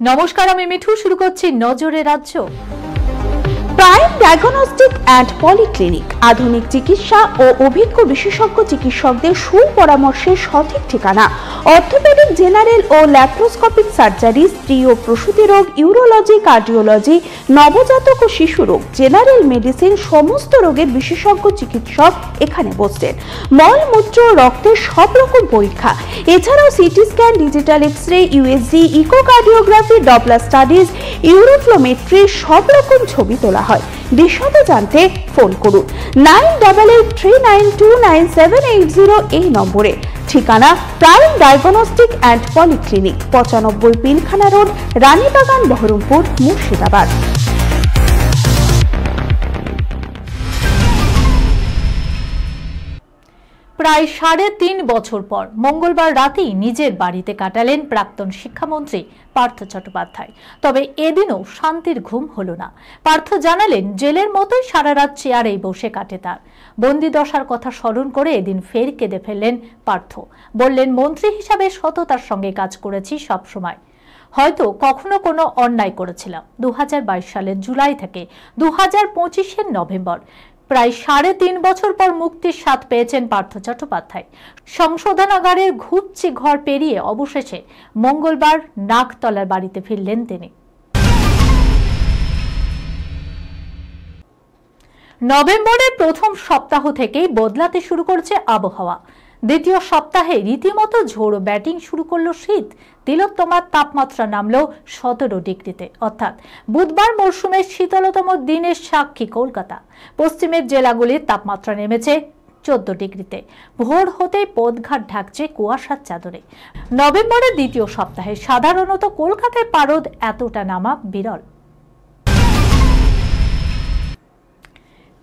নমস্কার, আমি মিঠু। শুরু করছি নজরে রাজ্য। প্রাইম ডায়াগনস্টিক অ্যান্ড পলিক্লিনিক আধুনিক চিকিৎসা ও অভিজ্ঞ বিশেষজ্ঞ চিকিৎসকদের সুপরামর্শের সঠিক ঠিকানা। অর্থোপেডিক, জেনারেল ও ল্যাপ্রোস্কোপিক সার্জারি, স্ত্রী ও প্রসূতি রোগ, ইউরোলজি, কার্ডিওলজি, নবজাতক ও শিশু রোগ, জেনারেল মেডিসিন, সমস্ত রোগের বিশেষজ্ঞ চিকিৎসক এখানে বসছেন। মল, মূত্র, রক্তের সব রকম পরীক্ষা, এছাড়াও CT scan, digital x-ray, USG, echocardiography, Doppler studies, uroflowmetry, সব রকম ছবি তোলা হয়। বিশদে জানতে ফোন করুন 9883929780 এই নম্বরে। ঠিকানা prime diagnostic and polyclinic, 95 Pilkhana road, Ranibagan, Baharampur, Murshidabad. প্রায় 3.5 বছর পর মঙ্গলবার রাতেই নিজের বাড়িতে কাটালেন প্রাক্তন শিক্ষামন্ত্রী পার্থ চট্টোপাধ্যায়। তবে এদিনও শান্তির ঘুম হলো না। পার্থ জানালেন, জেলের মতোই সারা রাত চেয়ারেই বসে কাটে তার। বন্দি দশার কথা স্মরণ করে এদিন ফের কেঁদে ফেললেন পার্থ। বললেন, মন্ত্রী হিসাবে সততার সঙ্গে কাজ করেছি সব সময়। হয়তো কখনো কোনো অন্যায় করেছিলাম। 2022 সালের জুলাই থেকে 2025 নভেম্বর, প্রায় 3.5 বছর পর মুক্তির স্বাদ পেয়েছেন পার্থ চট্টোপাধ্যায়। সংশোধনাগারের ঘুপচি ঘর পেরিয়ে অবশেষে মঙ্গলবার নাকতলার বাড়িতে ফিরলেন তিনি। নভেম্বরের প্রথম সপ্তাহ থেকেই বদলাতে শুরু করেছে আবহাওয়া। দ্বিতীয় সপ্তাহে রীতিমতো ঝোড়ো ব্যাটিং শুরু করলো শীত। তিলোত্তমার তাপমাত্রা নামলো 17 ডিগ্রিতে, অর্থাৎ বুধবার মরশুমের শীতলতম দিনের সাক্ষী কলকাতা। পশ্চিমের জেলাগুলির তাপমাত্রা নেমেছে 14 ডিগ্রিতে। ভোর হতেই পথঘাট ঢাকছে কুয়াশার চাদরে। নভেম্বরের দ্বিতীয় সপ্তাহে সাধারণত কলকাতায় পারদ এতটা নামা বিরল।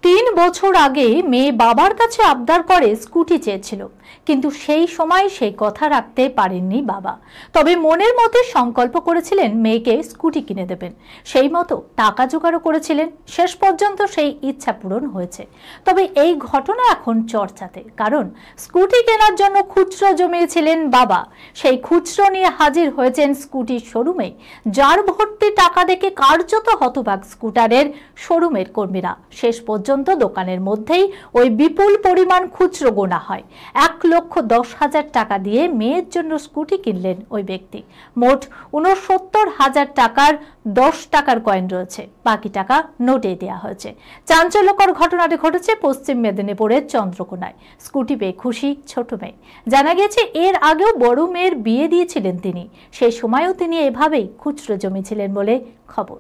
3 বছর আগে মেয়ে বাবার কাছে আবদার করে স্কুটি চেয়েছিল, কিন্তু সেই সময় সেই কথা রাখতে পারেননি বাবা। তবে মনের মধ্যে সংকল্প করেছিলেন মেয়েকে স্কুটি কিনে দেবেন। সেই মতো টাকা জোগাড়ও করেছিলেন। শেষ পর্যন্ত সেই ইচ্ছা পূরণ হয়েছে। তবে এই ঘটনা এখন চর্চাতে, কারণ স্কুটি কেনার জন্য খুচরো জমিয়েছিলেন বাবা। সেই খুচরো নিয়ে হাজির হয়েছেন স্কুটির শোরুমে। যার ভর্তি টাকা দেখে কার্যত হতবাক স্কুটারের শোরুমের কর্মীরা। শেষ পর্যন্ত দোকানের মধ্যেই ওই বিপুল পরিমাণ খুচরো গোনা হয়। 1,10,000 টাকা দিয়ে মেয়ের জন্য স্কুটি কিনলেন ওই ব্যক্তি। মোট 69,000 টাকার 10 টাকার কয়েন রয়েছে, বাকি টাকা নোটে দেওয়া হয়েছে। চাঞ্চল্যকর ঘটনাটি ঘটেছে পশ্চিম মেদিনীপুরের চন্দ্রকোনায়। স্কুটি পেয়ে খুশি ছোট মেয়ে। জানা গেছে, এর আগেও বড় মেয়ের বিয়ে দিয়েছিলেন তিনি। সেই সময়ও তিনি এভাবেই খুচরো জমিয়েছিলেন বলে খবর।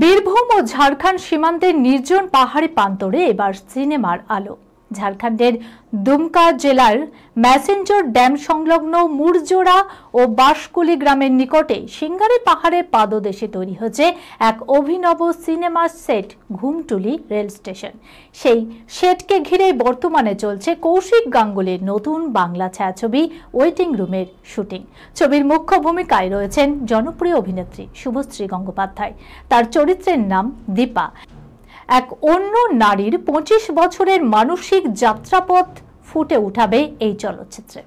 বীরভূম ও ঝাড়খণ্ড সীমান্তের নির্জন পাহাড়ি প্রান্তরে এবার সিনেমার আলো। ঝাড়খণ্ডের দুমকা জেলার ম্যাসেঞ্জর ড্যাম সংলগ্ন মুরজোড়া ও বাঁশকুলি গ্রামের নিকটে সিঙ্গারি পাহাড়ের পাদদেশে তৈরি হয়েছে এক অভিনব সিনেমা সেট, ঘুমটুলি রেল স্টেশন। সেই সেটকে ঘিরে বর্তমানে চলছে কৌশিক গাঙ্গুলির নতুন বাংলা ছায়াছবি ওয়েটিং রুমের শুটিং। ছবির মুখ্য ভূমিকায় রয়েছেন জনপ্রিয় অভিনেত্রী শুভশ্রী গঙ্গোপাধ্যায়। তার চরিত্রের নাম দীপা। এক অন্য নারীর 25 বছরের মানসিক যাত্রাপথ ফুটে উঠাবে এই চলচ্চিত্রে।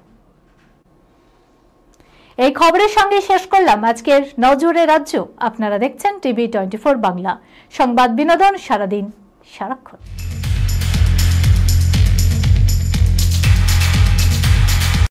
এই খবরের সঙ্গে শেষ করলাম আজকের নজরে রাজ্য। আপনারা দেখছেন টিভি 24 বাংলা, সংবাদ বিনোদন সারাদিন সারাক্ষণ।